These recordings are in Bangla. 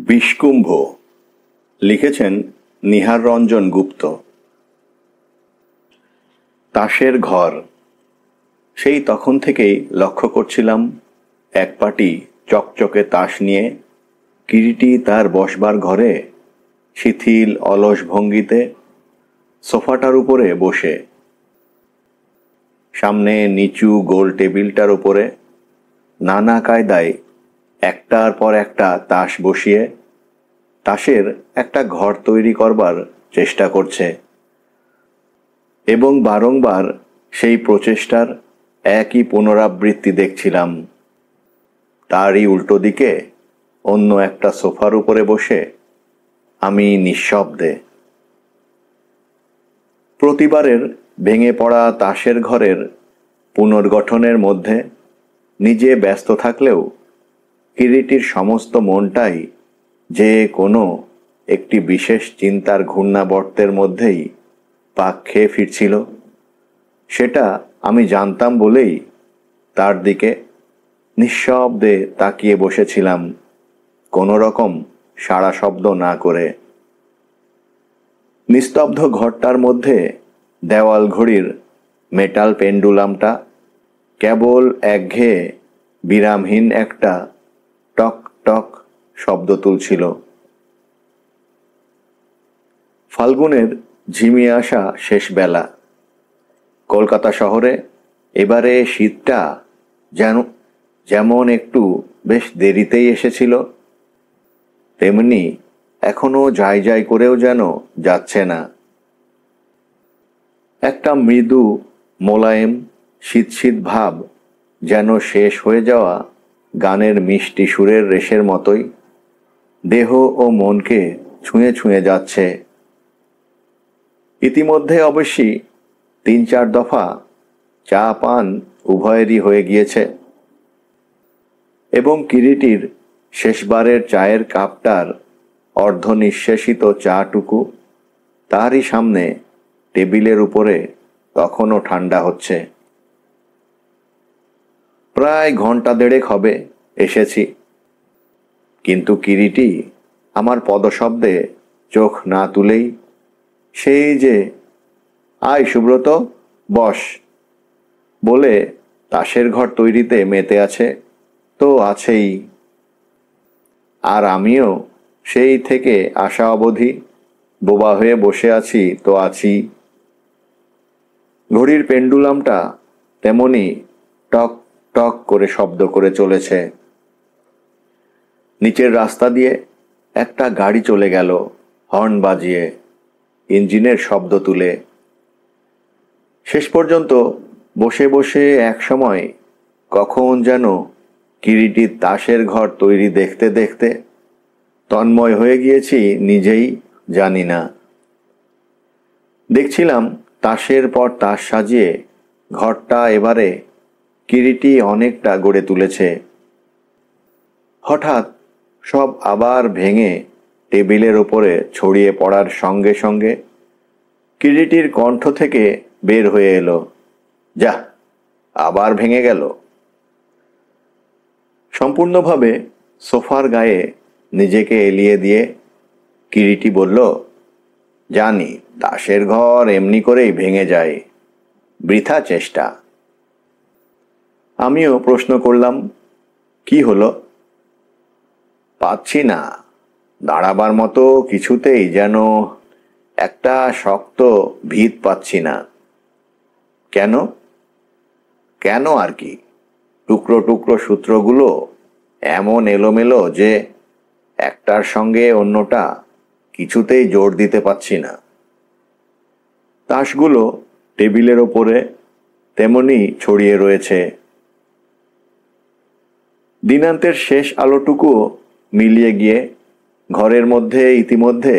বিষকুম্ভ লিখেছেন নিহার রঞ্জন গুপ্ত। তাসের ঘর। সেই তখন থেকেই লক্ষ্য করছিলাম এক পাটি চকচকে তাস নিয়ে কিরিটি তার বসবার ঘরে শিথিল অলস ভঙ্গিতে সোফাটার উপরে বসে, সামনে নিচু গোল টেবিলটার উপরে নানা কায়দায় একটার পর একটা তাস বসিয়ে তাসের একটা ঘর তৈরি করবার চেষ্টা করছে এবং বারংবার সেই প্রচেষ্টার একই পুনরাবৃত্তি দেখছিলাম। তারই উল্টো দিকে অন্য একটা সোফার উপরে বসে আমি নিঃশব্দে। প্রতিবারের ভেঙে পড়া তাসের ঘরের পুনর্গঠনের মধ্যে নিজে ব্যস্ত থাকলেও কিরিটির সমস্ত মনটাই যে কোনো একটি বিশেষ চিন্তার ঘূর্ণাবর্তের মধ্যেই পাক খেয়ে ফিরছিল, সেটা আমি জানতাম বলেই তার দিকে নিঃশব্দে তাকিয়ে বসেছিলাম, কোনো রকম সাড়া শব্দ না করে। নিস্তব্ধ ঘরটার মধ্যে দেওয়াল ঘড়ির মেটাল পেন্ডুলামটা কেবল একঘেয়ে বিরামহীন একটা টক টক শব্দ তুলছিল। ফাল্গুনের ঝিমিয়ে আসা শেষ বেলা। কলকাতা শহরে এবারে শীতটা যেমন একটু বেশ দেরিতেই এসেছিল, তেমনি এখনো যাই যাই করেও যেন যাচ্ছে না। একটা মৃদু মোলায়েম শীত শীত ভাব যেন শেষ হয়ে যাওয়া গানের মিষ্টি সুরের রেশের মতোই দেহ ও মনকে ছুঁয়ে ছুঁয়ে যাচ্ছে। ইতিমধ্যে অবশ্যই ৩-৪ দফা চা পান উভয়েরই হয়ে গিয়েছে এবং কিরিটির শেষবারের চায়ের কাপটার অর্ধনিঃশেষিত চাটুকু তারই সামনে টেবিলের উপরে তখনও ঠান্ডা হচ্ছে। প্রায় ঘন্টা দেড়েক হবে এসেছি, কিন্তু কিরিটি আমার পদশব্দে চোখ না তুলেই সেই যে আয় সুব্রত বস বলে তাসের ঘর তৈরিতে মেতে আছে তো আছেই। আর আমিও সেই থেকে আসা অবধি বোবা হয়ে বসে আছি তো আছি। ঘড়ির পেন্ডুলামটা তেমনি টক টক করে শব্দ করে চলেছে। নিচের রাস্তা দিয়ে একটা গাড়ি চলে গেল হর্ন বাজিয়ে, ইঞ্জিনের শব্দ তুলে। শেষ পর্যন্ত বসে বসে এক সময় কখন যেন কিরিটির তাসের ঘর তৈরি দেখতে দেখতে তন্ময় হয়ে গিয়েছি নিজেই জানি না। দেখছিলাম তাসের পর তাস সাজিয়ে ঘরটা এবারে কিরিটি অনেকটা গড়ে তুলেছে। হঠাৎ সব আবার ভেঙে টেবিলের ওপরে ছড়িয়ে পড়ার সঙ্গে সঙ্গে কিরিটির কণ্ঠ থেকে বের হয়ে এলো, যা আবার ভেঙে গেল। সম্পূর্ণভাবে সোফার গায়ে নিজেকে এলিয়ে দিয়ে কিরিটি বলল, জানি তাসের ঘর এমনি করেই ভেঙে যায়, বৃথা চেষ্টা। আমিও প্রশ্ন করলাম, কি হলো? পাচ্ছি না, দাঁড়াবার মতো কিছুতেই যেন একটা শক্ত ভিত পাচ্ছি না। কেন? কেন আর কি, টুকরো টুকরো সূত্রগুলো এমন এলোমেলো যে একটার সঙ্গে অন্যটা কিছুতেই জোর দিতে পারছি না। তাসগুলো টেবিলের ওপরে তেমনি ছড়িয়ে রয়েছে। দিনান্তের শেষ আলোটুকুও মিলিয়ে গিয়ে ঘরের মধ্যে ইতিমধ্যে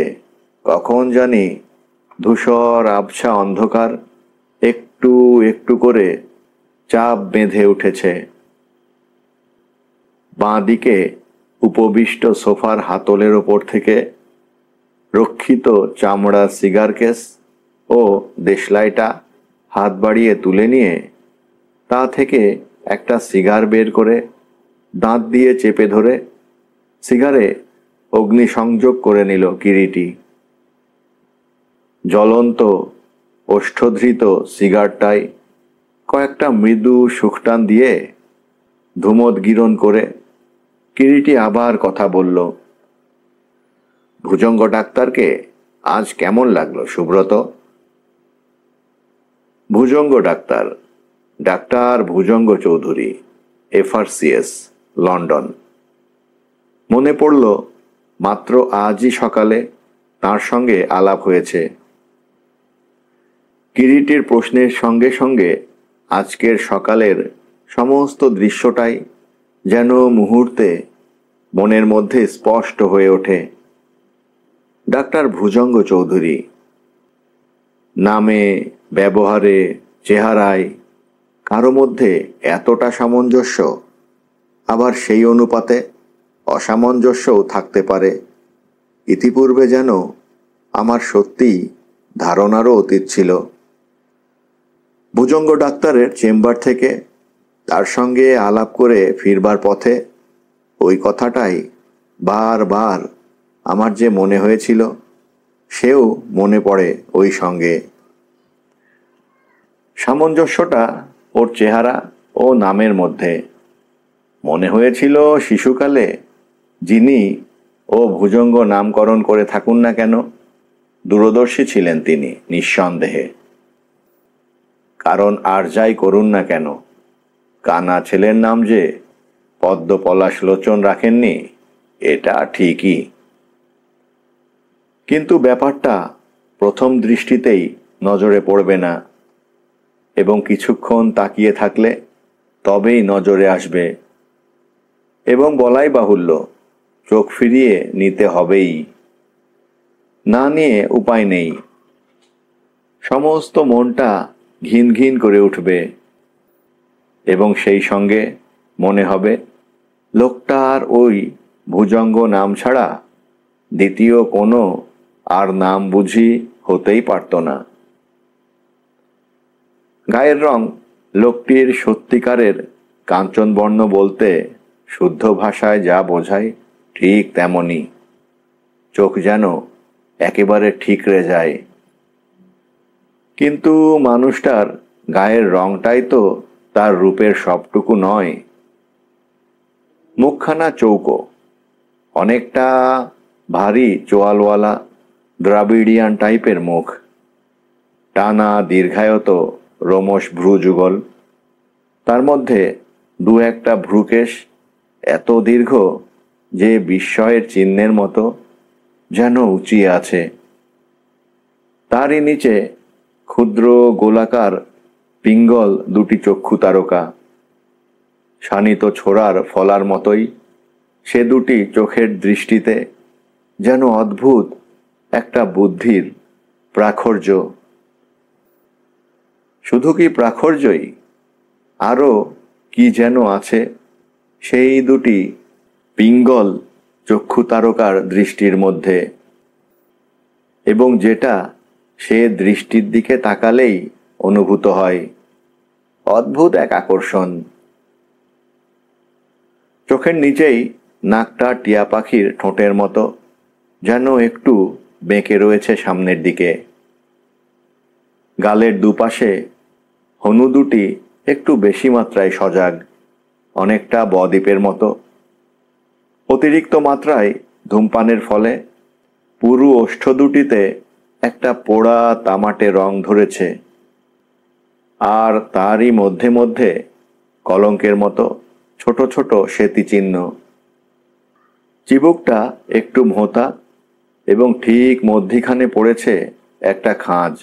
কখন জানি ধূসর আবছা অন্ধকার একটু একটু করে চাপ বেঁধে উঠেছে। বাঁ দিকে উপবিষ্ট সোফার হাতলের ওপর থেকে রক্ষিত চামড়ার সিগার কেস ও দেশলাইটা হাত বাড়িয়ে তুলে নিয়ে তা থেকে একটা সিগার বের করে দাঁত দিয়ে চেপে ধরে সিগারে অগ্নিসংযোগ করে নিল কিরিটি। জ্বলন্ত ওষ্ঠধৃত সিগারটায় কয়েকটা মৃদু সুখটান দিয়ে ধূমোদ্গীরণ করে কিরিটি আবার কথা বলল। ভুজঙ্গ ডাক্তারকে আজ কেমন লাগলো সুব্রত? ভুজঙ্গ doctor, doctor Bhujanga Chowdhury, FRCS, London. মনে পড়ল মাত্র আজই সকালে তার সঙ্গে আলাপ হয়েছে। কিরিটির প্রশ্নের সঙ্গে সঙ্গে আজকের সকালের সমস্ত দৃশ্যটাই যেন মুহূর্তে মনের মধ্যে স্পষ্ট হয়ে ওঠে। ডাক্তার ভুজঙ্গ চৌধুরী, নামে, ব্যবহারে, চেহারায় কারো মধ্যে এতটা সামঞ্জস্য, আবার সেই অনুপাতে অসামঞ্জস্যও থাকতে পারে, ইতিপূর্বে যেন আমার সত্যিই ধারণারও অতীত ছিল। ভুজঙ্গ ডাক্তারের চেম্বার থেকে তার সঙ্গে আলাপ করে ফিরবার পথে ওই কথাটাই বারবার আমার যে মনে হয়েছিল, সেও মনে পড়ে ওই সঙ্গে। সামঞ্জস্যটা ওর চেহারা ও নামের মধ্যে। মনে হয়েছিল শিশুকালে যিনি ও ভুজঙ্গ নামকরণ করে থাকুন না কেন, দূরদর্শী ছিলেন তিনি নিঃসন্দেহে। কারণ আর যাই করুন না কেন, কানা ছেলের নাম যে পদ্ম পলাশ লোচন রাখেননি, এটা ঠিকই। কিন্তু ব্যাপারটা প্রথম দৃষ্টিতেই নজরে পড়বে না, এবং কিছুক্ষণ তাকিয়ে থাকলে তবেই নজরে আসবে, এবং বলাই বাহুল্য চোখ ফিরিয়ে নিতে হবেই। না নিয়ে উপায় নেই। সমস্ত মনটা ঘিন ঘিন করে উঠবে, এবং সেই সঙ্গে মনে হবে লোকটার ওই ভুজঙ্গ নাম ছাড়া দ্বিতীয় কোনো আর নাম বুঝি হতেই পারত না। গায়ের রং লোকটির সত্যিকারের কাঞ্চনবর্ণ বলতে শুদ্ধ ভাষায় যা বোঝায় ঠিক তেমনই। চোখ যেন একেবারে ঠিকরে যায়। কিন্তু মানুষটার গায়ের রংটাই তো তার রূপের সবটুকু নয়। মুখখানা চৌকো, অনেকটা ভারী চোয়ালওয়ালা দ্রাবিড়িয়ান টাইপের মুখ, টানা দীর্ঘায়ত রোমশ ভ্রু যুগল, তার মধ্যে দু একটা ভ্রুকেশ এত দীর্ঘ যে বিস্ময়ের চিহ্নের মতো যেন উঁচিয়ে আছে। তারই নিচে ক্ষুদ্র গোলাকার পিঙ্গল দুটি চক্ষু তারকা, শানিত ছোড়ার ফলার মতোই সে দুটি চোখের দৃষ্টিতে যেন অদ্ভুত একটা বুদ্ধির প্রাখর্য। শুধু কি প্রাখর্যই, আরও কি যেন আছে সেই দুটি পিঙ্গল চক্ষু তারকার দৃষ্টির মধ্যে, এবং যেটা সে দৃষ্টির দিকে তাকালেই অনুভূত হয়। অদ্ভুত এক আকর্ষণ। চোখের নিচেই নাকটা টিয়া পাখির ঠোঁটের মতো যেন একটু বেঁকে রয়েছে সামনের দিকে। গালের দুপাশে হনু দুটি একটু বেশি মাত্রায় সজাগ, অনেকটা বদ্বীপের মতো। অতিরিক্ত মাত্রায় ধূমপানের ফলে পুরু ওষ্ঠ দুটিতে একটা পোড়া তামাটে রং ধরেছে, আর তারই মধ্যে মধ্যে কলঙ্কের মতো ছোট ছোট স্মৃতিচিহ্ন। চিবুকটা একটু ভোঁতা, এবং ঠিক মধ্যিখানে পড়েছে একটা খাঁজ।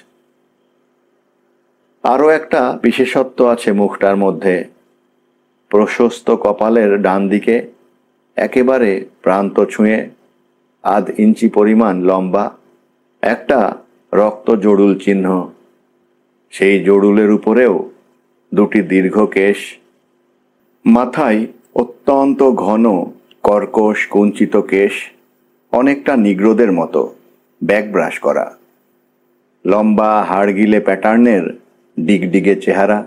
আরও একটা বিশেষত্ব আছে মুখটার মধ্যে। প্রশস্ত কপালের ডান দিকে একেবারে প্রান্ত ছুঁয়ে আধ ইঞ্চি পরিমাণ লম্বা একটা রক্ত জড়ুল চিহ্ন। সেই জড়ুলের উপরেও দুটি দীর্ঘ কেশ। মাথায় অত্যন্ত ঘন কর্কশ কুঞ্চিত কেশ, অনেকটা নিগ্রোদের মতো ব্যাকব্রাশ করা। লম্বা হাড়গিলে প্যাটার্নের ডিগডিগে চেহারা,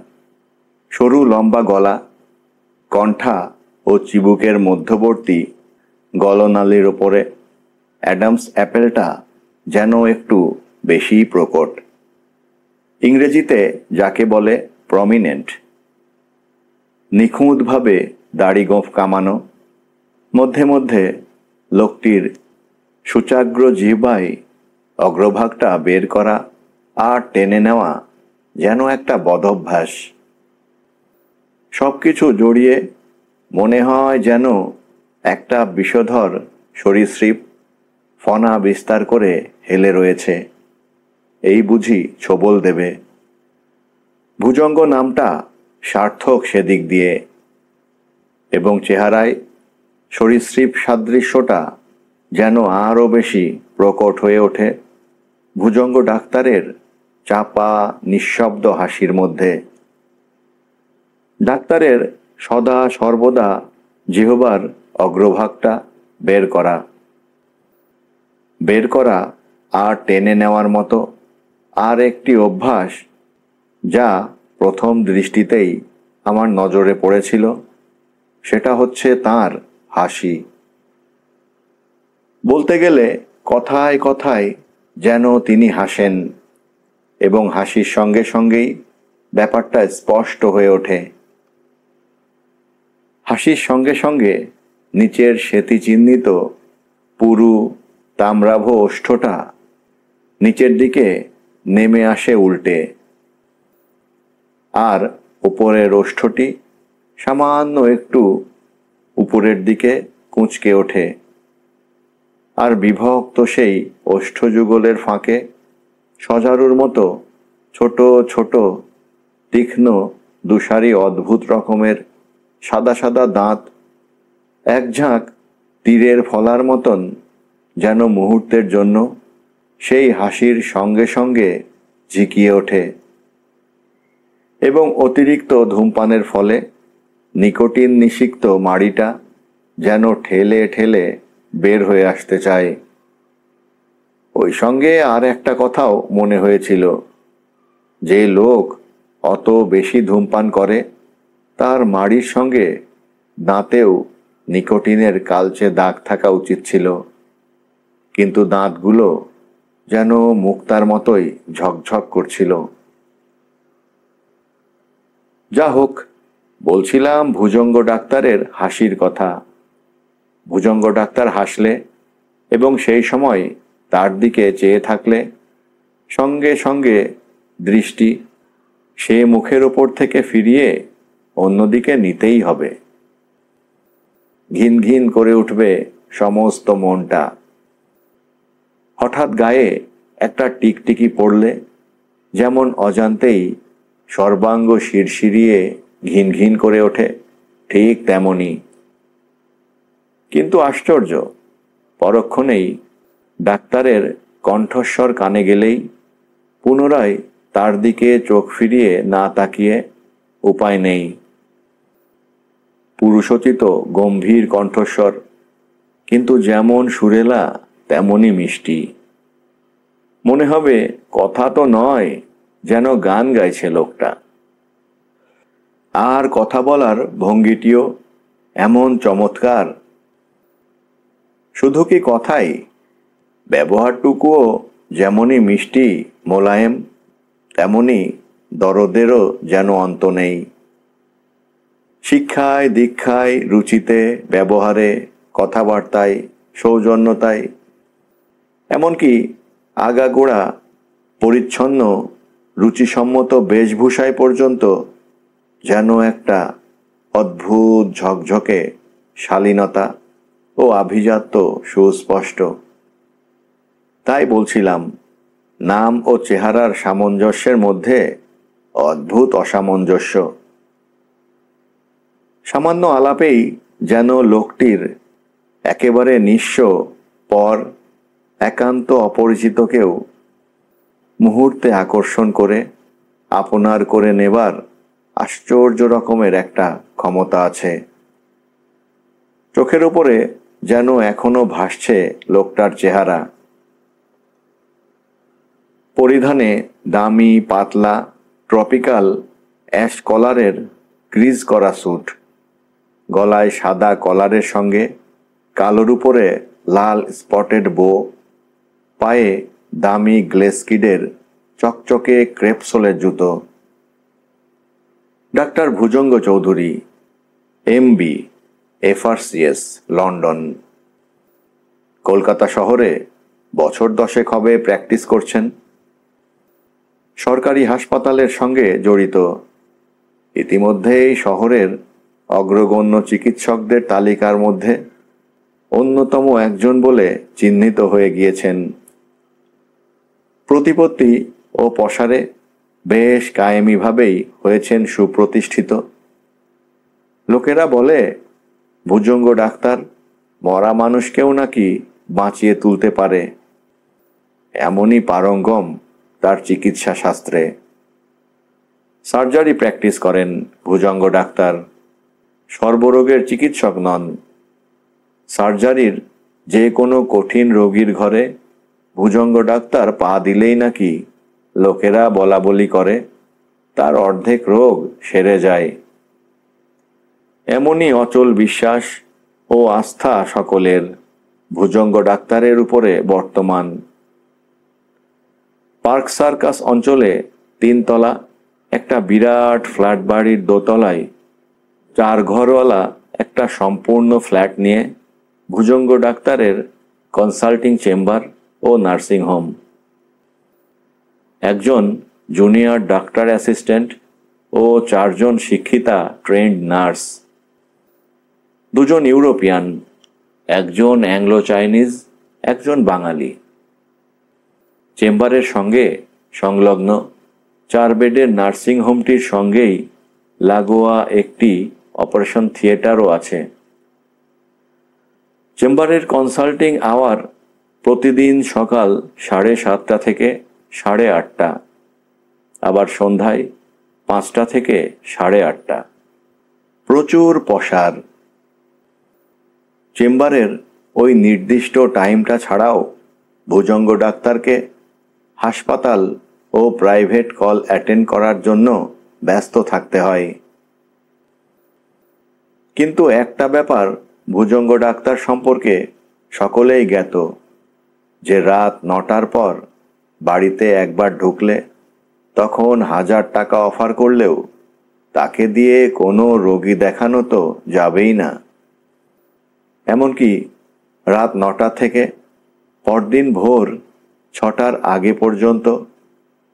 সরু লম্বা গলা, কণ্ঠা ও চিবুকের মধ্যবর্তী গলনালীর ওপরে অ্যাডামস অ্যাপেলটা যেন একটু বেশি প্রকট। ইংরেজিতে যাকে বলে প্রমিনেন্ট। নিখুঁতভাবে দাড়ি গোঁফ কামানো, মধ্যে মধ্যে লোকটির সুচাগ্র জিহ্বায় অগ্রভাগটা বের করা আর টেনে নেওয়া যেন একটা বদভ্যাস। সব কিছু জড়িয়ে মনে হয় যেন একটা বিষধর সরীসৃপ ফনা বিস্তার করে হেলে রয়েছে, এই বুঝি ছোবল দেবে। ভুজঙ্গ নামটা সার্থক সেদিক দিয়ে, এবং চেহারায় সরীসৃপ সাদৃশ্যটা যেন আরও বেশি প্রকট হয়ে ওঠে ভুজঙ্গ ডাক্তারের চাপা নিঃশব্দ হাসির মধ্যে। ডাক্তারের সদা সর্বদা জিহ্বার অগ্রভাগটা বের করা আর টেনে নেওয়ার মতো আর একটি অভ্যাস, যা প্রথম দৃষ্টিতেই আমার নজরে পড়েছিল, সেটা হচ্ছে তার হাসি। বলতে গেলে কথায় কথায় যেন তিনি হাসেন, এবং হাসির সঙ্গে সঙ্গেই ব্যাপারটা স্পষ্ট হয়ে ওঠে। হাসির সঙ্গে সঙ্গে নিচের সেতি চিহ্নিত পুরু তাম্রাভ ওষ্ঠটা নিচের দিকে নেমে আসে উল্টে, আর উপরের ওষ্ঠটি সামান্য একটু উপরের দিকে কুঁচকে ওঠে, আর বিভক্ত সেই ওষ্ঠযুগলের ফাঁকে সজারুর মতো ছোট ছোট তীক্ষ্ণ দুসারি অদ্ভুত রকমের সাদা সাদা দাঁত এক ঝাঁক তীরের ফলার মতন যেন মুহূর্তের জন্য সেই হাসির সঙ্গে সঙ্গে ঝিকিয়ে ওঠে, এবং অতিরিক্ত ধূমপানের ফলে নিকোটিন নিষিক্ত মাড়িটা যেন ঠেলে ঠেলে বের হয়ে আসতে চায়। ওই সঙ্গে আর একটা কথাও মনে হয়েছিল, যে লোক অত বেশি ধূমপান করে তার মাড়ির সঙ্গে দাঁতেও নিকোটিনের কালচে দাগ থাকা উচিত ছিল, কিন্তু দাঁতগুলো যেন মুক্তার মতোই ঝকঝক করছিল। যা হোক, বলছিলাম ভুজঙ্গ ডাক্তারের হাসির কথা। ভুজঙ্গ ডাক্তার হাসলে এবং সেই সময় তার দিকে চেয়ে থাকলে সঙ্গে সঙ্গে দৃষ্টি সে মুখের ওপর থেকে ফিরিয়ে অন্যদিকে নিতেই হবে। ঘিন ঘিন করে উঠবে সমস্ত মনটা। হঠাৎ গায়ে একটা টিকটিকি পড়লে যেমন অজান্তেই সর্বাঙ্গ শিরশিরিয়ে ঘিন ঘিন করে ওঠে, ঠিক তেমনি। কিন্তু আশ্চর্য, পরক্ষণেই ডাক্তারের কণ্ঠস্বর কানে গেলেই পুনরায় তার দিকে চোখ ফিরিয়ে না তাকিয়ে উপায় নেই। পুরুষোচিত গম্ভীর কণ্ঠস্বর, কিন্তু যেমন সুরেলা তেমনই মিষ্টি। মনে হবে কথা তো নয়, যেন গান গাইছে লোকটা। আর কথা বলার ভঙ্গিটিও এমন চমৎকার। শুধু কি কথাই, ব্যবহারটুকুও যেমনই মিষ্টি মোলায়েম, তেমনি দরদেরও যেন অন্ত নেই। শিক্ষায় দীক্ষায় রুচিতে ব্যবহারে কথাবার্তায় সৌজন্যতায়, এমনকি আগাগোড়া পরিচ্ছন্ন রুচিসম্মত বেশভূষায় পর্যন্ত যেন একটা অদ্ভুত ঝকঝকে শালীনতা ও আভিজাত্য সুস্পষ্ট। তাই বলছিলাম, নাম ও চেহারার সামঞ্জস্যের মধ্যে অদ্ভুত অসামঞ্জস্য। সামান্য আলাপেই যেন লোকটির একেবারে নিঃস্ব পর একান্ত অপরিচিতকেও মুহূর্তে আকর্ষণ করে আপনার করে নেবার আশ্চর্য রকমের একটা ক্ষমতা আছে। চোখের উপরে যেন এখনো ভাসছে লোকটার চেহারা। পরিধানে দামি পাতলা ট্রপিক্যাল অ্যাশ কলারের ক্রিজ করা স্যুট, গলায় সাদা কলারের সঙ্গে কালোর উপরে লাল স্পটেড বো, পায়ে দামি গ্লেস্কিডের চকচকে ক্রেপসোলের জুতো। ডাক্তার Bhujanga Chowdhury, MB, FRCS, London. Kolkata শহরে বছর 10 হবে প্র্যাকটিস করছেন। সরকারি হাসপাতালের সঙ্গে জড়িত। ইতিমধ্যেই শহরের অগ্রগণ্য চিকিৎসকদের তালিকার মধ্যে অন্যতম একজন বলে চিহ্নিত হয়ে গিয়েছেন। প্রতিপত্তি ও পসারে বেশ কায়েমিভাবেই হয়েছেন সুপ্রতিষ্ঠিত। লোকেরা বলে ভুজঙ্গ ডাক্তার মরা মানুষকেও নাকি বাঁচিয়ে তুলতে পারে, এমনই পারঙ্গম তার চিকিৎসা শাস্ত্রে। সার্জারি প্র্যাকটিস করেন ভুজঙ্গ ডাক্তার, সর্বরোগের চিকিৎসক নন। সার্জারির যে কোনো কঠিন রোগীর ঘরে ভুজঙ্গ ডাক্তার পা দিলেই নাকি লোকেরা বলা বলি করে তার অর্ধেক রোগ সেরে যায়। এমনই অচল বিশ্বাস ও আস্থা সকলের ভুজঙ্গ ডাক্তারের উপরে বর্তমান। পার্ক সার্কাস অঞ্চলে 3 তলা একটা বিরাট ফ্ল্যাট বাড়ির দোতলায় 4 ঘরওয়ালা একটা সম্পূর্ণ ফ্ল্যাট নিয়ে ভুজঙ্গ ডাক্তারের কনসাল্টিং চেম্বার ও নার্সিং হোম। একজন জুনিয়র ডাক্তার অ্যাসিস্ট্যান্ট ও 4 জন শিক্ষিতা ট্রেন্ড নার্স, 2 জন ইউরোপিয়ান, একজন অ্যাংলো চাইনিজ, একজন বাঙালি। চেম্বারের সঙ্গে সংলগ্ন 4 বেডের নার্সিং হোমটির সঙ্গেই লাগোয়া একটি অপারেশন থিয়েটারও আছে। চেম্বারের কনসাল্টিং আওয়ার প্রতিদিন সকাল 7:30 থেকে 8:30, আবার সন্ধ্যায় 5টা থেকে 8:30। প্রচুর পসার। চেম্বারের ওই নির্দিষ্ট টাইমটা ছাড়াও ভুজঙ্গ ডাক্তারকে হাসপাতাল ও প্রাইভেট কল অ্যাটেন্ড করার জন্য ব্যস্ত থাকতে হয়। কিন্তু একটা ব্যাপার ভুজঙ্গ ডাক্তার সম্পর্কে সকলেই জ্ঞাত, যে রাত 9টার পর বাড়িতে একবার ঢুকলে তখন 1000 টাকা অফার করলেও তাকে দিয়ে কোনো রোগী দেখানো তো যাবেই না। এমনকি রাত 9টা থেকে পরদিন ভোর 6টার আগে পর্যন্ত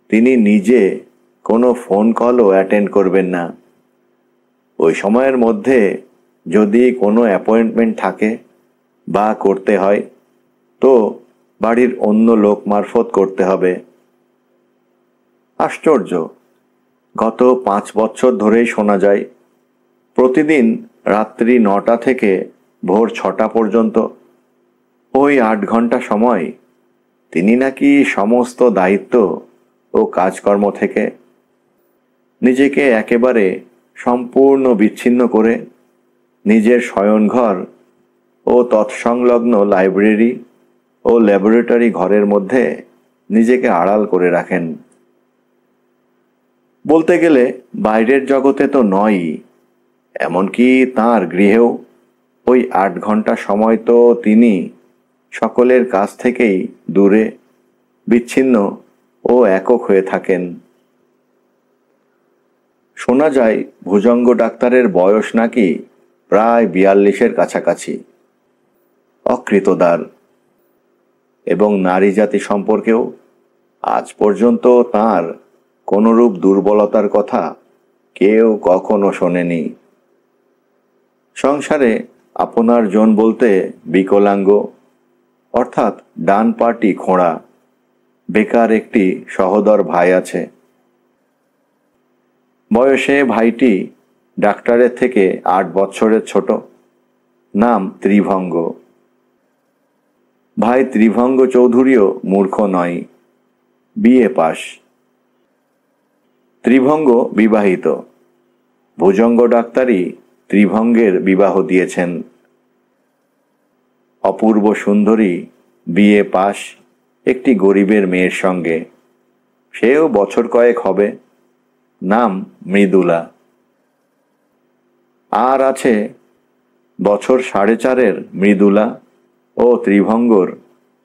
তিনি নিজে কোনো ফোন কলও অ্যাটেন্ড করবেন না। ওই সময়ের মধ্যে যদি কোনো অ্যাপয়েন্টমেন্ট থাকে বা করতে হয় তো বাড়ির অন্য লোক মারফত করতে হবে। আশ্চর্য, গত 5 বছর ধরেই শোনা যায় প্রতিদিন রাত্রি 9টা থেকে ভোর 6টা পর্যন্ত ওই 8 ঘন্টা সময় তিনি নাকি সমস্ত দায়িত্ব ও কাজকর্ম থেকে নিজেকে একেবারে সম্পূর্ণ বিচ্ছিন্ন করে নিজের শয়নঘর ও তৎসংলগ্ন লাইব্রেরি ও ল্যাবরেটরি ঘরের মধ্যে নিজেকে আড়াল করে রাখেন। বলতে গেলে বাইরের জগতে তো নয়ই, এমনকি তাঁর গৃহেও ওই 8 ঘন্টা সময় তো তিনি সকলের কাছ থেকেই দূরে, বিচ্ছিন্ন ও একক হয়ে থাকেন। শোনা যায় ভুজঙ্গ ডাক্তারের বয়স নাকি প্রায় 42-এর কাছাকাছি। অকৃতদার এবং নারী জাতি সম্পর্কেও আজ পর্যন্ত তাঁর কোনরূপ দুর্বলতার কথা কেউ কখনো শোনেনি। সংসারে আপনার জন বলতে বিকলাঙ্গ অর্থাৎ ডান পাটি খোঁড়া বেকার একটি সহোদর ভাই আছে। বয়সে ভাইটি ডাক্তারের থেকে 8 বছরের ছোট। নাম ত্রিভঙ্গ। ভাই ত্রিভঙ্গ চৌধুরীও মূর্খ নয়, BA পাস। ত্রিভঙ্গ বিবাহিত। ভুজঙ্গ ডাক্তারই ত্রিভঙ্গের বিবাহ দিয়েছেন। অপূর্ব সুন্দরী BA পাস একটি গরিবের মেয়ের সঙ্গে, সেও বছর কয়েক হবে। নাম মৃদুলা। আর আছে বছর 4.5-এর মৃদুলা ও ত্রিভঙ্গর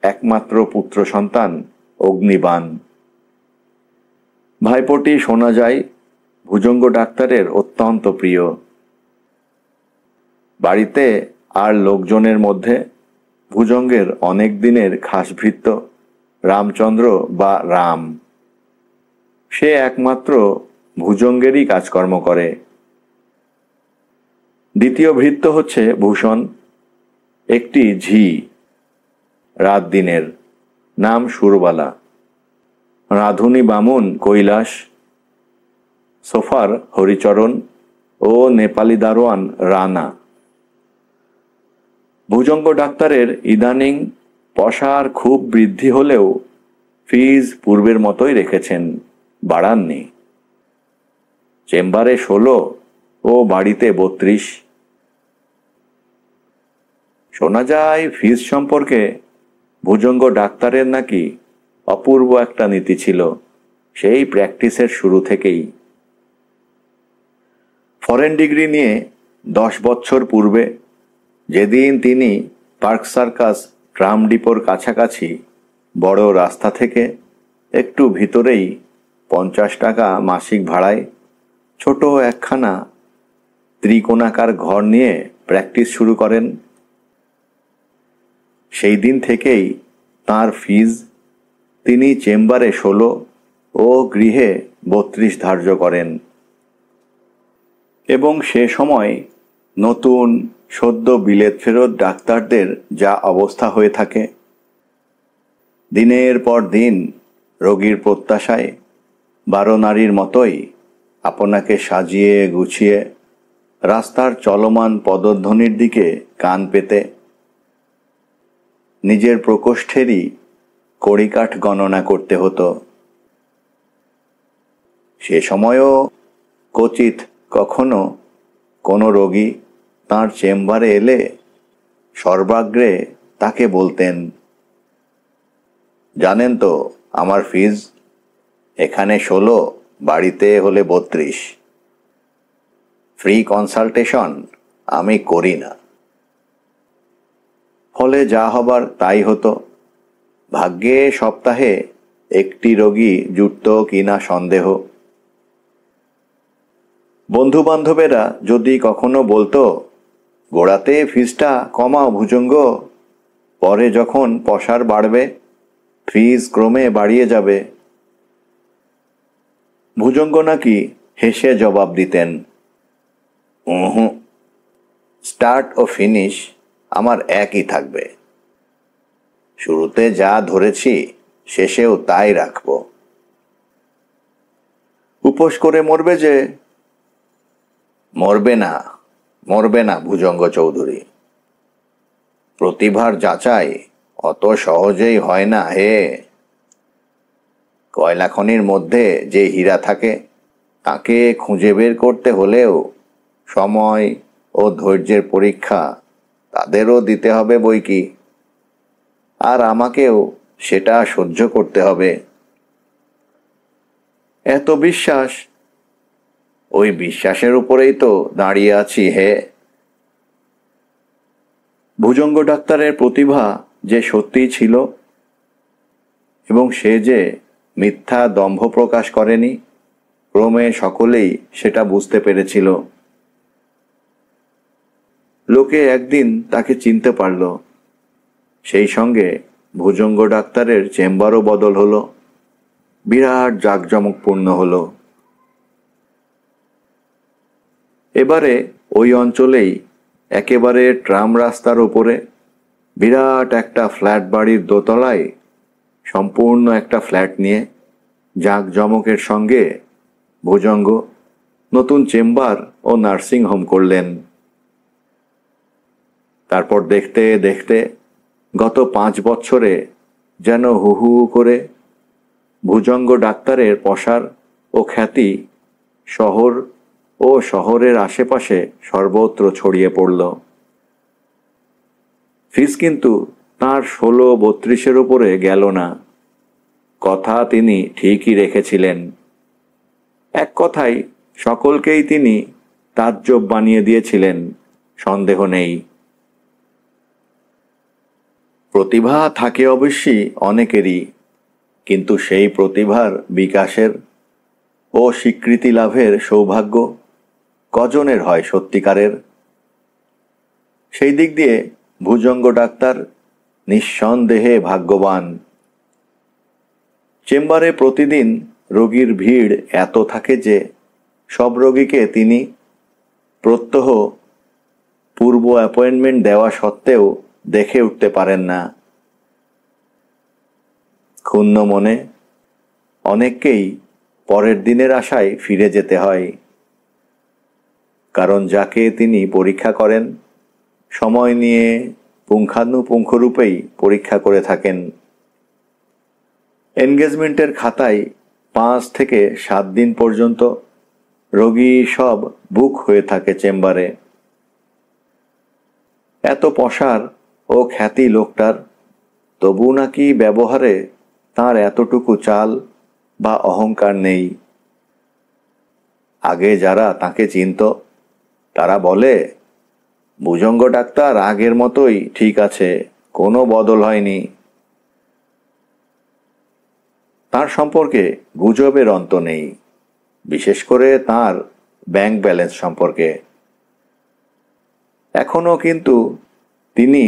একমাত্র পুত্র সন্তান অগ্নিবাণ। ভাইপোটি শোনা যায় ভুজঙ্গ ডাক্তারের অত্যন্ত প্রিয়। বাড়িতে আর লোকজনের মধ্যে ভুজঙ্গের অনেক দিনের খাস ভৃত্য রামচন্দ্র বা রাম। সে একমাত্র ভুজঙ্গেরই কাজকর্ম করে। দ্বিতীয় ভৃত্য হচ্ছে ভূষণ, একটি ঝি, রাত দিনের, নাম সুরবালা। রাঁধুনি বামুন কৈলাস, সোফার হরিচরণ ও নেপালি দারোয়ান রানা। ভুজঙ্গ ডাক্তারের ইদানিং পসার খুব বৃদ্ধি হলেও ফিজ পূর্বের মতোই রেখেছেন, বাড়াননি। চেম্বারে 16 ও বাড়িতে 32। শোনা যায় ফিজ সম্পর্কে ভুজঙ্গ ডাক্তারের নাকি অপূর্ব একটা নীতি ছিল, সেই প্র্যাকটিসের শুরু থেকেই। ফরেন ডিগ্রি নিয়ে 10 বছর পূর্বে যেদিন তিনি পার্ক সার্কাস ট্রাম ডিপোর কাছাকাছি বড় রাস্তা থেকে একটু ভিতরেই 50 টাকা মাসিক ভাড়ায় ছোট একখানা ত্রিকোণাকার ঘর নিয়ে প্র্যাকটিস শুরু করেন, সেই দিন থেকেই তার ফিজ তিনি চেম্বারে 16 ও গৃহে 32 ধার্য করেন। এবং সে সময় নতুন সদ্য বিলেত ফেরত ডাক্তারদের যা অবস্থা হয়ে থাকে, দিনের পর দিন রোগীর প্রত্যাশায় বারোনারীর মতোই আপনাকে সাজিয়ে গুছিয়ে রাস্তার চলমান পদধ্বনির দিকে কান পেতে নিজের প্রকোষ্ঠেরই কড়িকাঠ গণনা করতে হতো। সে সময়ও কচিত কখনো কোনো রোগী তাঁর চেম্বারে এলে সর্বাগ্রে তাকে বলতেন, জানেন তো আমার ফিজ এখানে 16, বাড়িতে হলে 32। ফ্রি কনসালটেশন আমি করি না। ফলে যা হবার তাই হতো। ভাগ্যে সপ্তাহে একটি রোগী জুটত কিনা সন্দেহ। বন্ধু বান্ধবেরা যদি কখনো বলতো, গোড়াতে ফিজটা কমাও ভুজঙ্গ, পরে যখন পসার বাড়বে ফিজ ক্রমে বাড়িয়ে যাবে, ভুজঙ্গ নাকি হেসে জবাব দিতেন, স্টার্ট ও ফিনিশ আমার একই থাকবে। শুরুতে যা ধরেছি শেষেও তাই রাখব। উপোস করে মরবে যে? মরবে না ভুজঙ্গ চৌধুরী। প্রতিভার যাচাই অত সহজেই হয় না হে। কয়লা খনির মধ্যে যে হীরা থাকে তাকে খুঁজে বের করতে হলেও সময় ও ধৈর্যের পরীক্ষা তাদেরও দিতে হবে বই কি। আর আমাকেও সেটা সহ্য করতে হবে। এত বিশ্বাস, ওই বিশ্বাসের উপরেই তো দাঁড়িয়ে আছি হে। ভুজঙ্গ ডাক্তারের প্রতিভা যে সত্যিই ছিল এবং সে যে মিথ্যা দম্ভ প্রকাশ করেনি, ক্রমে সকলেই সেটা বুঝতে পেরেছিল। লোকে একদিন তাকে চিনতে পারল। সেই সঙ্গে ভুজঙ্গ ডাক্তারের চেম্বারও বদল হলো, বিরাট জাঁকজমকপূর্ণ হলো। এবারে ওই অঞ্চলেই একেবারে ট্রাম রাস্তার ওপরে বিরাট একটা ফ্ল্যাট বাড়ির দোতলায় সম্পূর্ণ একটা ফ্ল্যাট নিয়ে জাঁকজমকের সঙ্গে ভুজঙ্গ নতুন চেম্বার ও নার্সিং হোম করলেন। তারপর দেখতে দেখতে গত 5 বছরে যেন হু হু করে ভুজঙ্গ ডাক্তারের পসার ও খ্যাতি শহর ও শহরের আশেপাশে সর্বত্র ছড়িয়ে পড়ল। ফিস কিন্তু তাঁর 16-32-এর উপরে গেল না। কথা তিনি ঠিকই রেখেছিলেন। এক কথায় সকলকেই তিনি তাজ্জব বানিয়ে দিয়েছিলেন, সন্দেহ নেই। প্রতিভা থাকে অবশ্যই অনেকেরই, কিন্তু সেই প্রতিভার বিকাশের ও স্বীকৃতি লাভের সৌভাগ্য কজনের হয় সত্যিকারের? সেই দিক দিয়ে ভুজঙ্গ ডাক্তার নিঃসন্দেহে ভাগ্যবান। চেম্বারে প্রতিদিন রোগীর ভিড় এত থাকে যে সব রোগীকে তিনি প্রত্যহ পূর্ব অ্যাপয়েন্টমেন্ট দেওয়া সত্ত্বেও দেখে উঠতে পারেন না। ক্ষুণ্ণ মনে অনেককেই পরের দিনের আশায় ফিরে যেতে হয়, কারণ যাকে তিনি পরীক্ষা করেন সময় নিয়ে পুঙ্খানুপুঙ্খরূপেই পরীক্ষা করে থাকেন। এনগেজমেন্টের খাতায় 5 থেকে 7 দিন পর্যন্ত রোগী সব বুক হয়ে থাকে চেম্বারে। এত পসার ও খ্যাতি লোকটার, তবু নাকি ব্যবহারে তার এতটুকু চাল বা অহংকার নেই। আগে যারা তাকে চিনত তারা বলে, ভুজঙ্গ ডাক্তার আগের মতোই ঠিক আছে, কোনো বদল হয়নি। তার সম্পর্কে গুজবের অন্ত নেই, বিশেষ করে তার ব্যাংক ব্যালেন্স সম্পর্কে। এখনো কিন্তু তিনি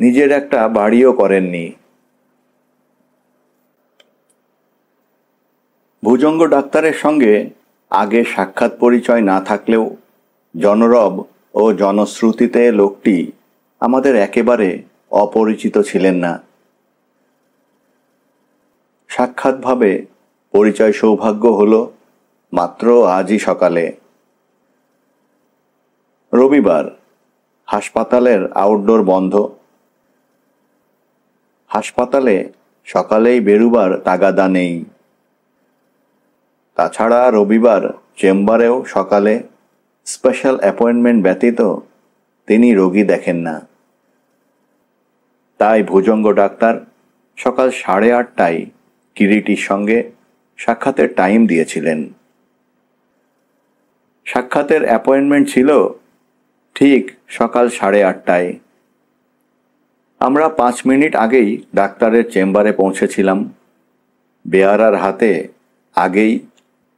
নিজের একটা বাড়িও করেননি। ভুজঙ্গ ডাক্তারের সঙ্গে আগে সাক্ষাৎ পরিচয় না থাকলেও জনরব ও জনশ্রুতিতে লোকটি আমাদের একেবারে অপরিচিত ছিলেন না। সাক্ষাৎভাবে পরিচয় সৌভাগ্য হলো মাত্র আজই সকালে। রবিবার, হাসপাতালের আউটডোর বন্ধ। হাসপাতালে সকালেই বেরুবার তাগাদা নেই। তাছাড়া রবিবার চেম্বারেও সকালে স্পেশাল অ্যাপয়েন্টমেন্ট ব্যতীত তিনি রোগী দেখেন না। তাই ভুজঙ্গ ডাক্তার সকাল 8:30টায় কিরিটির সঙ্গে সাক্ষাতের টাইম দিয়েছিলেন। সাক্ষাতের অ্যাপয়েন্টমেন্ট ছিল ঠিক সকাল 8:30টায়। আমরা 5 মিনিট আগেই ডাক্তারের চেম্বারে পৌঁছেছিলাম। বেয়ারার হাতে আগেই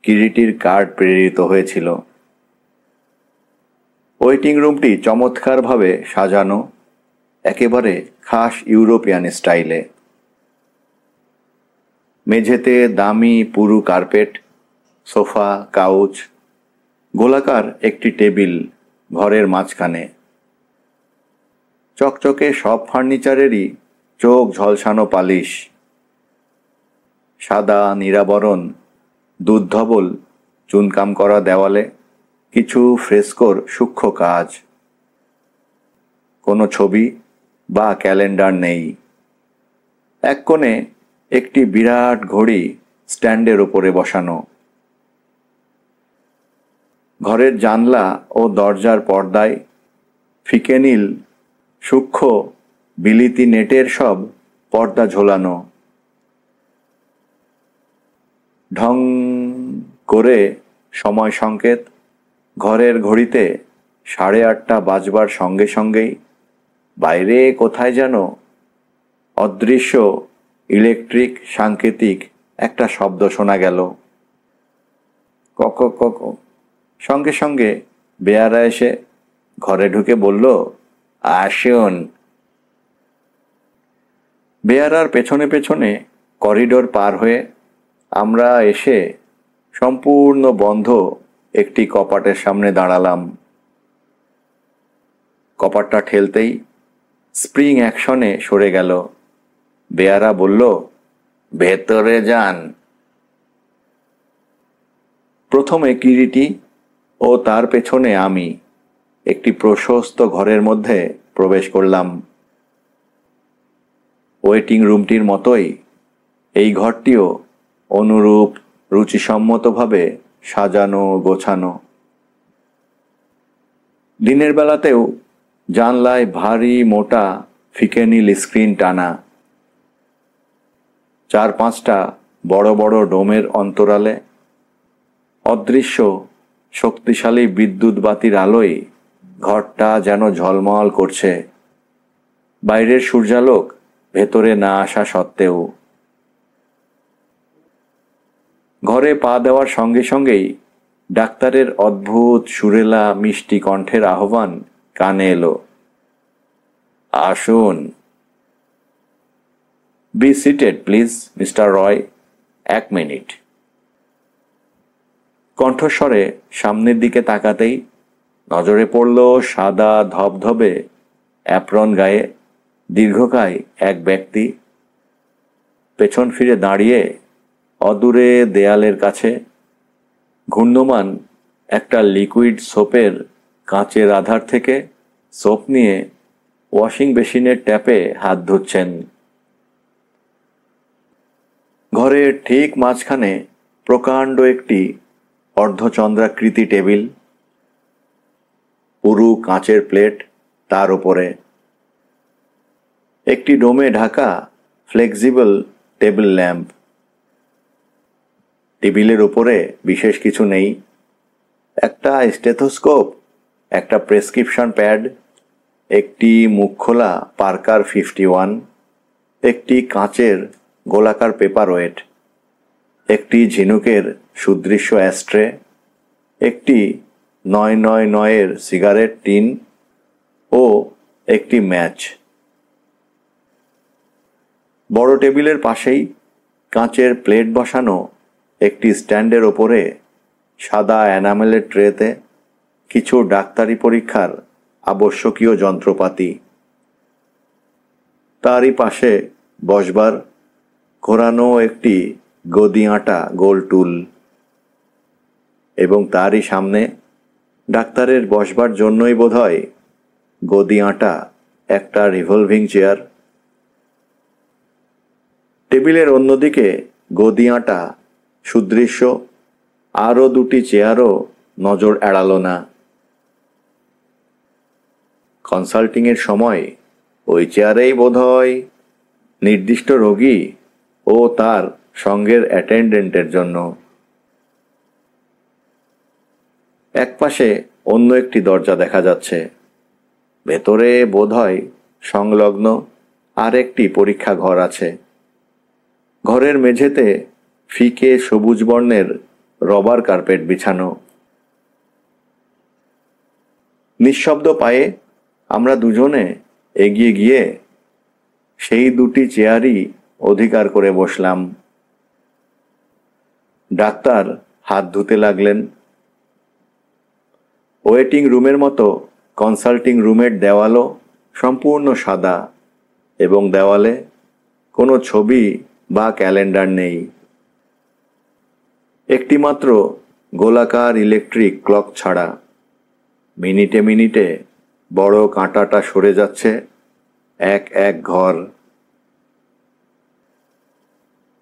কিরিটির কার্ড প্রেরিত হয়েছিল। ওয়েটিং রুমটি চমৎকারভাবে সাজানো, একেবারে খাস ইউরোপিয়ান স্টাইলে। মেঝেতে দামি পুরু কার্পেট, সোফা, কাউচ, গোলাকার একটি টেবিল ঘরের মাঝখানে। চকচকে সব ফার্নিচারেরই চোখ ঝলসানো পালিশ, সাদা নিরাবরণ দুধ ধবল চুনকাম করা দেওয়ালে কিছু ফ্রেস্কোর সূক্ষ্ম কাজ। কোনো ছবি বা ক্যালেন্ডার নেই। এক কোণে একটি বিরাট ঘড়ি স্ট্যান্ডের ওপরে বসানো। ঘরের জানলা ও দরজার পর্দায় ফিকে নীল সূক্ষ্ম বিলিতি নেটের সব পর্দা ঝোলানো। ঢং করে সময় সংকেত ঘরের ঘড়িতে 8:30 বাজবার সঙ্গে সঙ্গেই বাইরে কোথায় যেন অদৃশ্য ইলেকট্রিক সাংকেতিক একটা শব্দ শোনা গেল। কক কক। সঙ্গে সঙ্গে বেয়ারা এসে ঘরে ঢুকে বলল, আসুন। বেয়ারার পেছনে পেছনে করিডোর পার হয়ে আমরা এসে সম্পূর্ণ বন্ধ একটি কপাটের সামনে দাঁড়ালাম। কপাটটা ঠেলতেই স্প্রিং অ্যাকশনে সরে গেল। বেয়ারা বলল, ভেতরে যান। প্রথমে কিরিটি ও তার পেছনে আমি একটি প্রশস্ত ঘরের মধ্যে প্রবেশ করলাম। ওয়েটিং রুমটির মতোই এই ঘরটিও অনুরূপ রুচিসম্মতভাবে সাজানো গোছানো। দিনের বেলাতেও জানলায় ভারী মোটা ফিকে নীল স্ক্রিন টানা। 4-5টা বড় বড় ডোমের অন্তরালে অদৃশ্য শক্তিশালী বিদ্যুৎ বাতির আলোয় ঘরটা যেন ঝলমল করছে। বাইরের সূর্যালোক ভেতরে না আসা সত্ত্বেও। ঘরে পা দেওয়ার সঙ্গে সঙ্গেই ডাক্তারের অদ্ভুত সুরেলা মিষ্টি কণ্ঠের আহ্বান কানে এলো, আসুন। Be seated please mister Roy, 1 minute. কণ্ঠস্বরে সামনের দিকে তাকাতেই নজরে পড়ল সাদা ধবধবে অ্যাপ্রন গায়ে দীর্ঘকায় এক ব্যক্তি, পেছন ফিরে দাঁড়িয়ে অদূরে দেয়ালের কাছে ঘূর্ণমান একটা লিকুইড সোপের কাঁচের আধার থেকে সোপ নিয়ে ওয়াশিং বেসিনের ট্যাপে হাত ধুচ্ছেন। ঘরের ঠিক মাঝখানে প্রকাণ্ড একটি অর্ধচন্দ্রাকৃতি টেবিল, পুরু কাঁচের প্লেট, তার উপরে একটি ডোমে ঢাকা ফ্লেক্সিবল টেবিল ল্যাম্প। টেবিলের উপরে বিশেষ কিছু নেই, একটা স্টেথোস্কোপ, একটা প্রেসক্রিপশন প্যাড, একটি মুখ খোলা পার্কার 51, একটি কাঁচের গোলাকার পেপার ওয়েট, একটি ঝিনুকের সুদৃশ্য অ্যাস্ট্রে, একটি 999 সিগারেট টিন ও একটি ম্যাচ। বড় টেবিলের পাশেই কাঁচের প্লেট বসানো একটি স্ট্যান্ডের ওপরে সাদা এনামেলের ট্রেতে কিছু ডাক্তারি পরীক্ষার আবশ্যকীয় যন্ত্রপাতি। তারই পাশে বসবার ঘোরানো একটি গদি আঁটা গোল টুল, এবং তারই সামনে ডাক্তারের বসবার জন্যই বোধহয় গদি আঁটা একটা রিভলভিং চেয়ার। টেবিলের অন্যদিকে গদি আঁটা সুদৃশ্য আরও 2টি চেয়ারও নজর এড়াল না। কনসাল্টিংয়ের সময় ওই চেয়ারেই বোধহয় নির্দিষ্ট রোগী ও তার সঙ্গের অ্যাটেন্ডেন্টের জন্য। একপাশে অন্য একটি দরজা দেখা যাচ্ছে, ভেতরে বোধহয় সংলগ্ন আর একটি পরীক্ষা ঘর আছে। ঘরের মেঝেতে ফিকে সবুজ বর্ণের রবার কার্পেট বিছানো। নিঃশব্দ পায়ে আমরা দুজনে এগিয়ে গিয়ে সেই 2টি চেয়ারই অধিকার করে বসলাম। ডাক্তার হাত ধুতে লাগলেন। ওয়েটিং রুমের মতো কনসাল্টিং রুমের দেওয়ালও সম্পূর্ণ সাদা, এবং দেওয়ালে কোনো ছবি বা ক্যালেন্ডার নেই। একটিমাত্র গোলাকার ইলেকট্রিক ক্লক ছাড়া। মিনিটে মিনিটে বড় কাঁটাটা সরে যাচ্ছে এক এক ঘর।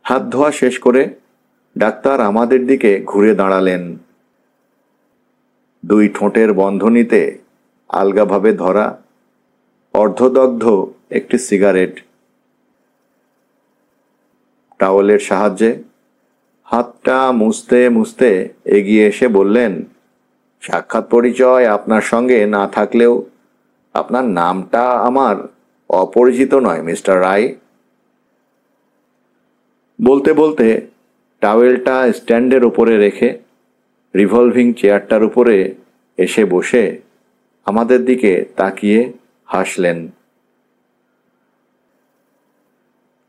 হাত ধোয়া শেষ করে ডাক্তার আমাদের দিকে ঘুরে দাঁড়ালেন। 2 ঠোঁটের বন্ধনীতে আলগাভাবে ধরা অর্ধদগ্ধ একটি সিগারেট। টাওয়েলের সাহায্যে হাতটা মুছতে মুছতে এগিয়ে এসে বললেন, সাক্ষাৎ পরিচয় আপনার সঙ্গে না থাকলেও আপনার নামটা আমার অপরিচিত নয় মিস্টার রায়। বলতে বলতে টাওয়েলটা স্ট্যান্ডের উপরে রেখে রিভলভিং চেয়ারটার উপরে এসে বসে আমাদের দিকে তাকিয়ে হাসলেন।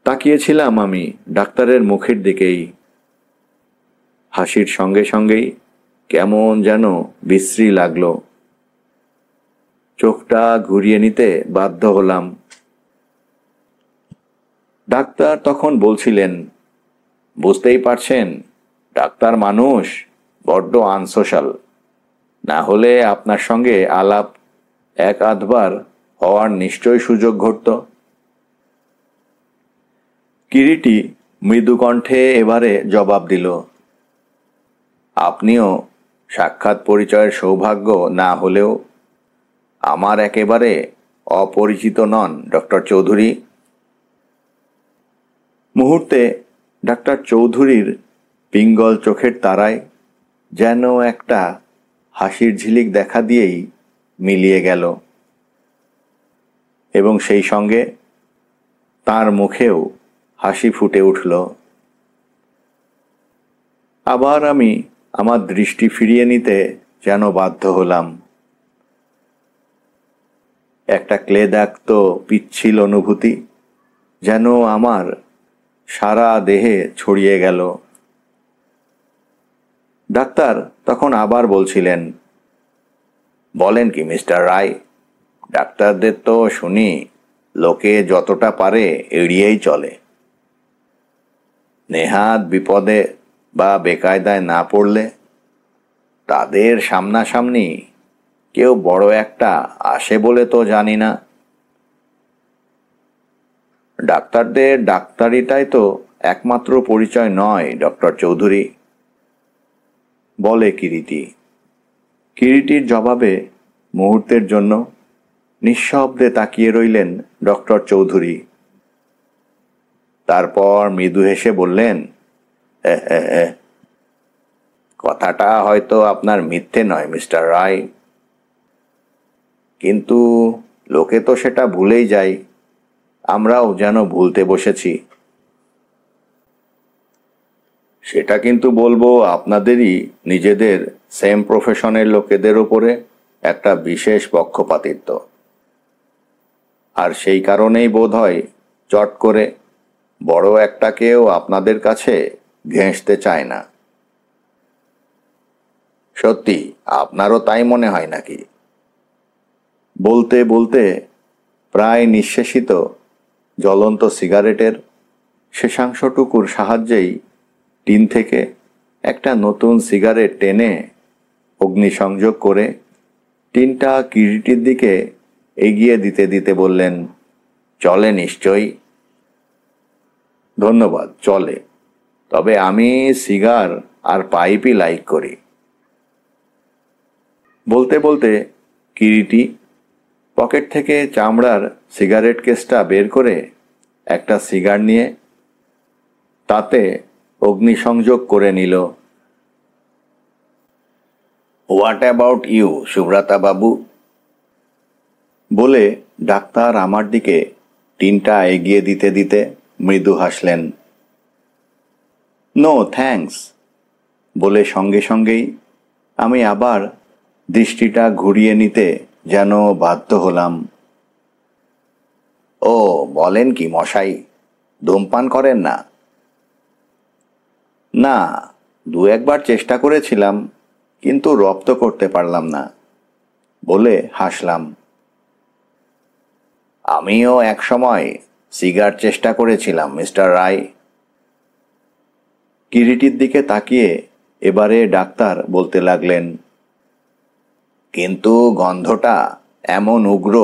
তাকিয়েছিলাম আমি ডাক্তারের মুখের দিকেই। হাসির সঙ্গে সঙ্গেই কেমন যেন বিশ্রী লাগলো। চোখটা ঘুরিয়ে নিতে বাধ্য হলাম। ডাক্তার তখন বলছিলেন, বুঝতেই পারছেন ডাক্তার মানুষ বড্ড আনসোশাল, না হলে আপনার সঙ্গে আলাপ 1-8বার হওয়ার নিশ্চয় সুযোগ ঘটত। কিরিটি মৃদু কণ্ঠে এবারে জবাব দিল, আপনিও সাক্ষাৎ পরিচয়ের সৌভাগ্য না হলেও আমার একেবারে অপরিচিত নন ডক্টর চৌধুরী। মুহূর্তে ডাক্তার চৌধুরীর পিঙ্গল চোখের তারায় যেন একটা হাসির ঝিলিক দেখা দিয়েই মিলিয়ে গেল, এবং সেই সঙ্গে তার মুখেও হাসি ফুটে উঠল। আবার আমি আমার দৃষ্টি ফিরিয়ে নিতে যেন বাধ্য হলাম। একটা ক্লেদাক্ত পিচ্ছিল অনুভূতি যেন আমার সারা দেহে ছড়িয়ে গেল। ডাক্তার তখন আবার বলছিলেন, বলেন কি মিস্টার রায়, ডাক্তারদের তো শুনি লোকে যতটা পারে এড়িয়েই চলে। নেহাত বিপদে বা বেকায়দায় না পড়লে তাদের সামনাসামনি কেউ বড় একটা আসে বলে তো জানি না। ডাক্তারদের ডাক্তারিটাই তো একমাত্র পরিচয় নয় ডক্টর চৌধুরী, বলে কিরিটি। কিরিটির জবাবে মুহূর্তের জন্য নিঃশব্দে তাকিয়ে রইলেন ডক্টর চৌধুরী। তারপর মৃদু হেসে বললেন, কথাটা হয়তো আপনার মিথ্যে নয় মিস্টার রায়, কিন্তু লোকে তো সেটা ভুলেই যায়, আমরাও যেন ভুলতে বসেছি। সেটা কিন্তু বলবো আপনাদেরই নিজেদের সেম প্রফেশনের লোকেদের ওপরে একটা বিশেষ পক্ষপাতিত্ব, আর সেই কারণেই বোধ হয় চট করে বড় একটাকেও আপনাদের কাছে ঘেঁষতে চায় না। সত্যি আপনারও তাই মনে হয় নাকি? বলতে বলতে প্রায় নিঃশেষিত জ্বলন্ত সিগারেটের শেষাংশটুকুর সাহায্যেই টিন থেকে একটা নতুন সিগারেট টেনে অগ্নিসংযোগ করে টিনটা কিরিটির দিকে এগিয়ে দিতে দিতে বললেন, চলে নিশ্চয়ই। ধন্যবাদ, চলে, তবে আমি সিগার আর পাইপই লাইক করি। বলতে বলতে কিরিটি পকেট থেকে চামড়ার সিগারেট কেসটা বের করে একটা সিগার নিয়ে তাতে অগ্নিসংযোগ করে নিল। হোয়াট অ্যাবাউট ইউ সুব্রতা বাবু, বলে ডাক্তার আমার দিকে টিনটা এগিয়ে দিতে দিতে মৃদু হাসলেন। নো থ্যাঙ্কস, বলে সঙ্গে সঙ্গেই আমি আবার দৃষ্টিটা ঘুরিয়ে নিতে যেন বাধ্য হলাম। ও বলেন কি মশাই, ধূমপান করেন না? না, দু একবার চেষ্টা করেছিলাম, কিন্তু রপ্ত করতে পারলাম না, বলে হাসলাম। আমিও এক সময় সিগার চেষ্টা করেছিলাম মিস্টার রায়। কিরিটির দিকে তাকিয়ে এবারে ডাক্তার বলতে লাগলেন, কিন্তু গন্ধটা এমন উগ্র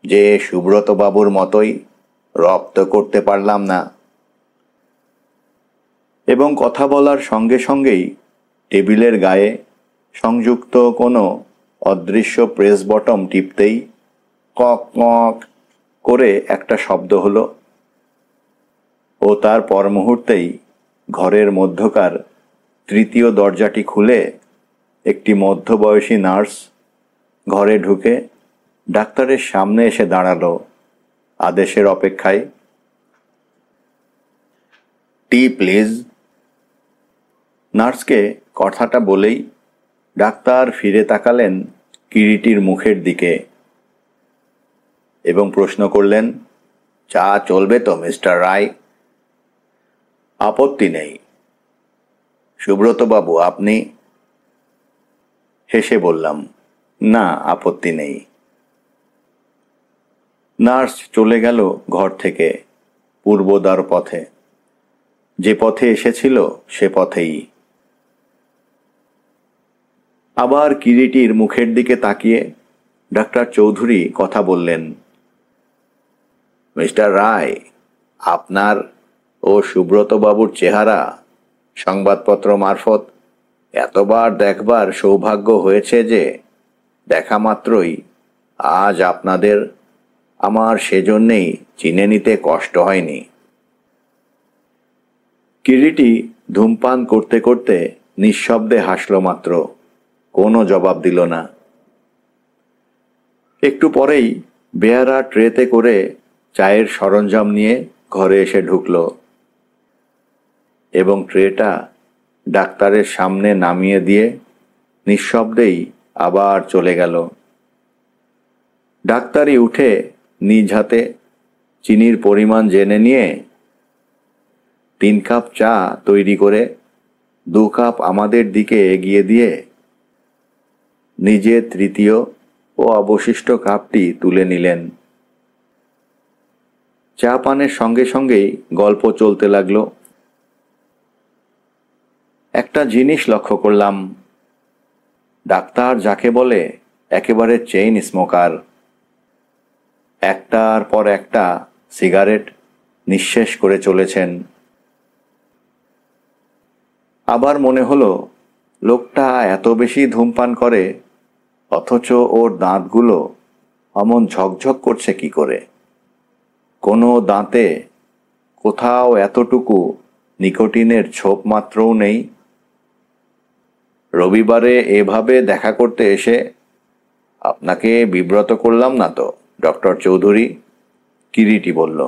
যে সুব্রতবাবুর মতোই রপ্ত করতে পারলাম না। এবং কথা বলার সঙ্গে সঙ্গেই টেবিলের গায়ে সংযুক্ত কোনো অদৃশ্য প্রেস বটম টিপতেই কক কক করে একটা শব্দ হলো, ও তার পর মুহূর্তেই ঘরের মধ্যকার তৃতীয় দরজাটি খুলে একটি মধ্যবয়সী নার্স ঘরে ঢুকে ডাক্তারের সামনে এসে দাঁড়ালো আদেশের অপেক্ষায়। টি প্লিজ। নার্সকে কথাটা বলেই ডাক্তার ফিরে তাকালেন কিরিটির মুখের দিকে এবং প্রশ্ন করলেন, চা চলবে তো মিস্টার রায়? আপত্তি নেই। সুব্রতবাবু আপনি? হেসে বললাম, না, আপত্তি নেই। নার্স চলে গেল ঘর থেকে পূর্বদ্বার পথে, যে পথে এসেছিল সে পথেই। আবার কিরিটির মুখের দিকে তাকিয়ে ডাক্তার চৌধুরী কথা বললেন, মিস্টার রায়, আপনার ও সুব্রতবাবুর চেহারা সংবাদপত্র মারফত এতবার দেখবার সৌভাগ্য হয়েছে যে দেখা মাত্রই আজ আপনাদের আমার সেজন্যেই চিনে নিতে কষ্ট হয়নি। কিরিটি ধূমপান করতে করতে নিঃশব্দে হাসল মাত্র, কোনো জবাব দিল না। একটু পরেই বেয়ারা ট্রেতে করে চায়ের সরঞ্জাম নিয়ে ঘরে এসে ঢুকল এবং ট্রেটা ডাক্তারের সামনে নামিয়ে দিয়ে নিঃশব্দেই আবার চলে গেল। ডাক্তারই উঠে নিজ হাতে চিনির পরিমাণ জেনে নিয়ে 3 কাপ চা তৈরি করে 2 কাপ আমাদের দিকে এগিয়ে দিয়ে নিজে তৃতীয় ও অবশিষ্ট কাপটি তুলে নিলেন। চা পানের সঙ্গে সঙ্গেই গল্প চলতে লাগলো। একটা জিনিস লক্ষ্য করলাম, ডাক্তার যাকে বলে একেবারে চেইন স্মোকার, একটার পর একটা সিগারেট নিঃশেষ করে চলেছেন। আবার মনে হলো লোকটা এত বেশি ধূমপান করে অথচ ওর দাঁতগুলো অমন ঝকঝক করছে কি করে? কোনো দাঁতে কোথাও এতটুকু নিকোটিনের ছোপ মাত্রও নেই। রবিবারে এভাবে দেখা করতে এসে আপনাকে বিব্রত করলাম না তো ডক্টর চৌধুরী? কিরিটি বলল।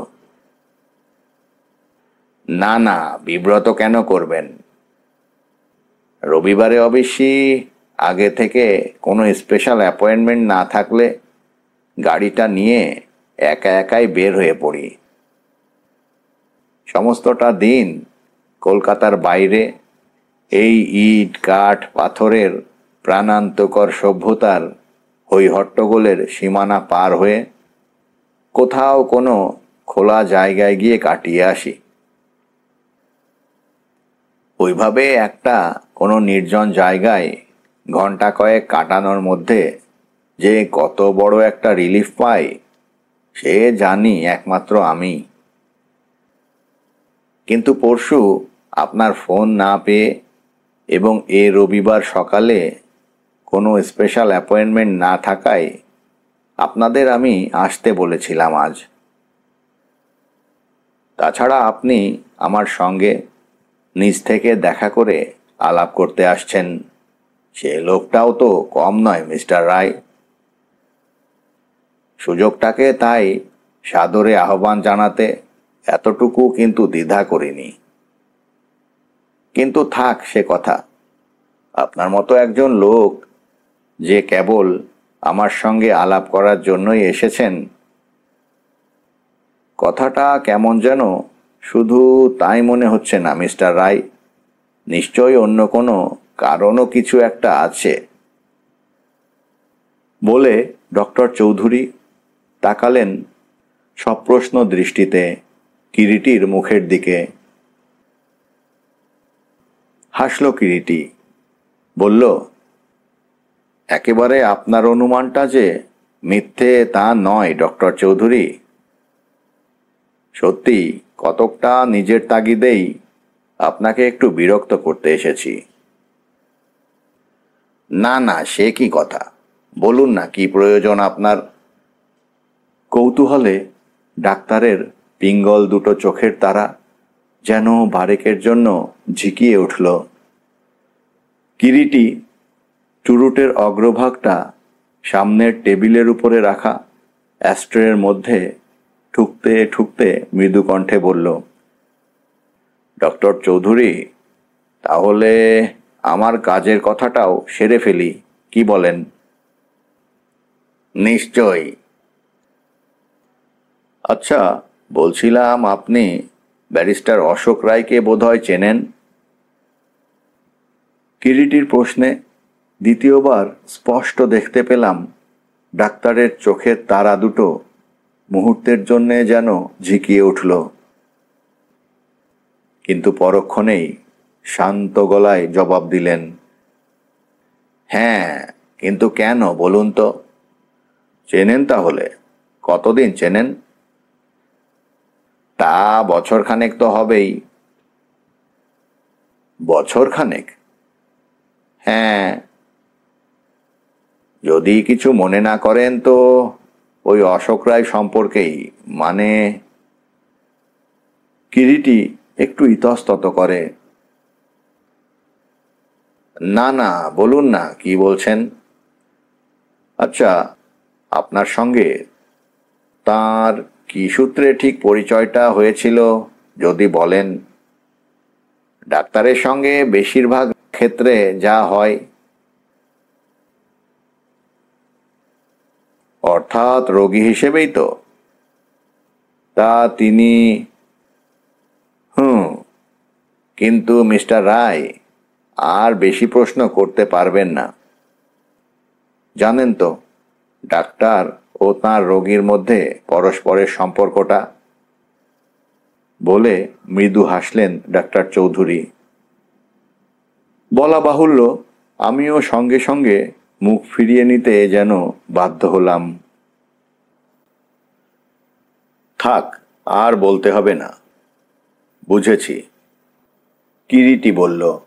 না না, বিব্রত কেন করবেন? রবিবারে অবশ্যই আগে থেকে কোনো স্পেশাল অ্যাপয়েন্টমেন্ট না থাকলে গাড়িটা নিয়ে একা একাই বের হয়ে পড়ি। সমস্তটা দিন কলকাতার বাইরে এই ইট কাঠ পাথরের প্রাণান্তকর সভ্যতার হইহট্টগোলের সীমানা পার হয়ে কোথাও কোনো খোলা জায়গায় গিয়ে কাটিয়ে আসি। ওইভাবে একটা কোনো নির্জন জায়গায় ঘন্টা কয়েক কাটানোর মধ্যে যে কত বড় একটা রিলিফ পাই সে জানি একমাত্র আমি। কিন্তু পরশু আপনার ফোন না পেয়ে এবং এ রবিবার সকালে কোনো স্পেশাল অ্যাপয়েন্টমেন্ট না থাকায় আপনাদের আমি আসতে বলেছিলাম আজ। তাছাড়া আপনি আমার সঙ্গে নিজ থেকে দেখা করে আলাপ করতে আসছেন, সে লোকটাও তো কম নয় মিস্টার রায়। সুযোগটাকে তাই সাদরে আহ্বান জানাতে এতটুকু কিন্তু দ্বিধা করিনি। কিন্তু থাক সে কথা। আপনার মতো একজন লোক যে কেবল আমার সঙ্গে আলাপ করার জন্যই এসেছেন, কথাটা কেমন যেন শুধু তাই মনে হচ্ছে না মিস্টার রায়। নিশ্চয়ই অন্য কোনো কারণও কিছু একটা আছে। বলে ডক্টর চৌধুরী তাকালেন সপ্রশ্ন দৃষ্টিতে কিরিটির মুখের দিকে। হাসল কিরিটি, বলল, একেবারে আপনার অনুমানটা যে মিথ্যে তা নয় ডক্টর চৌধুরী। সত্যি কতকটা নিজের তাগিদেই আপনাকে একটু বিরক্ত করতে এসেছি। না না, সে কি কথা, বলুন না কি প্রয়োজন আপনার? কৌতূহলে ডাক্তারের পিঙ্গল দুটো চোখের তারা যেন বারেকের জন্য ঝিকিয়ে উঠল। কিরিটি চুরুটের অগ্রভাগটা সামনের টেবিলের উপরে রাখা অ্যাস্ট্রের মধ্যে ঠুকতে ঠুকতে মৃদু কণ্ঠে বলল, ডক্টর চৌধুরী, তাহলে আমার কাজের কথাটাও সেরে ফেলি, কি বলেন? নিশ্চয়ই। আচ্ছা, বলছিলাম আপনি ব্যারিস্টার অশোক রায়কে বোধহয় চেনেন? কিরিটির প্রশ্নে দ্বিতীয়বার স্পষ্ট দেখতে পেলাম ডাক্তারের চোখের তারা দুটো মুহূর্তের জন্যে যেন ঝিকিয়ে উঠল, কিন্তু পরক্ষণেই শান্ত গলায় জবাব দিলেন, হ্যাঁ, কিন্তু কেন বলুন তো? চেনেন তাহলে? কতদিন চেনেন? তা বছরখানেক তো হবেই। বছরখানেক? হ্যাঁ। যদি কিছু মনে না করেন তো ওই অশোক রায় সম্পর্কেই, মানে। কিরিটি একটু ইতস্তত করে। না না, বলুন না কি বলছেন। আচ্ছা, আপনার সঙ্গে তার কি সূত্রে ঠিক পরিচয়টা হয়েছিল যদি বলেন? ডাক্তারের সঙ্গে বেশিরভাগ ক্ষেত্রে যা হয়। অর্থাৎ রোগী হিসেবেই তো? তা তিনি... হুম। কিন্তু মিস্টার রায় আর বেশি প্রশ্ন করতে পারবেন না। জানেন তো ডাক্তার ও তাঁর রোগীর মধ্যে পরস্পরের সম্পর্কটা। বলে মৃদু হাসলেন ডাক্তার চৌধুরী। বলা বাহুল্য, আমিও সঙ্গে সঙ্গে মুখ ফিরিয়ে নিতে যেন বাধ্য হলাম। থাক, আর বলতে হবে না। বুঝেছি, কিরিটি বলল।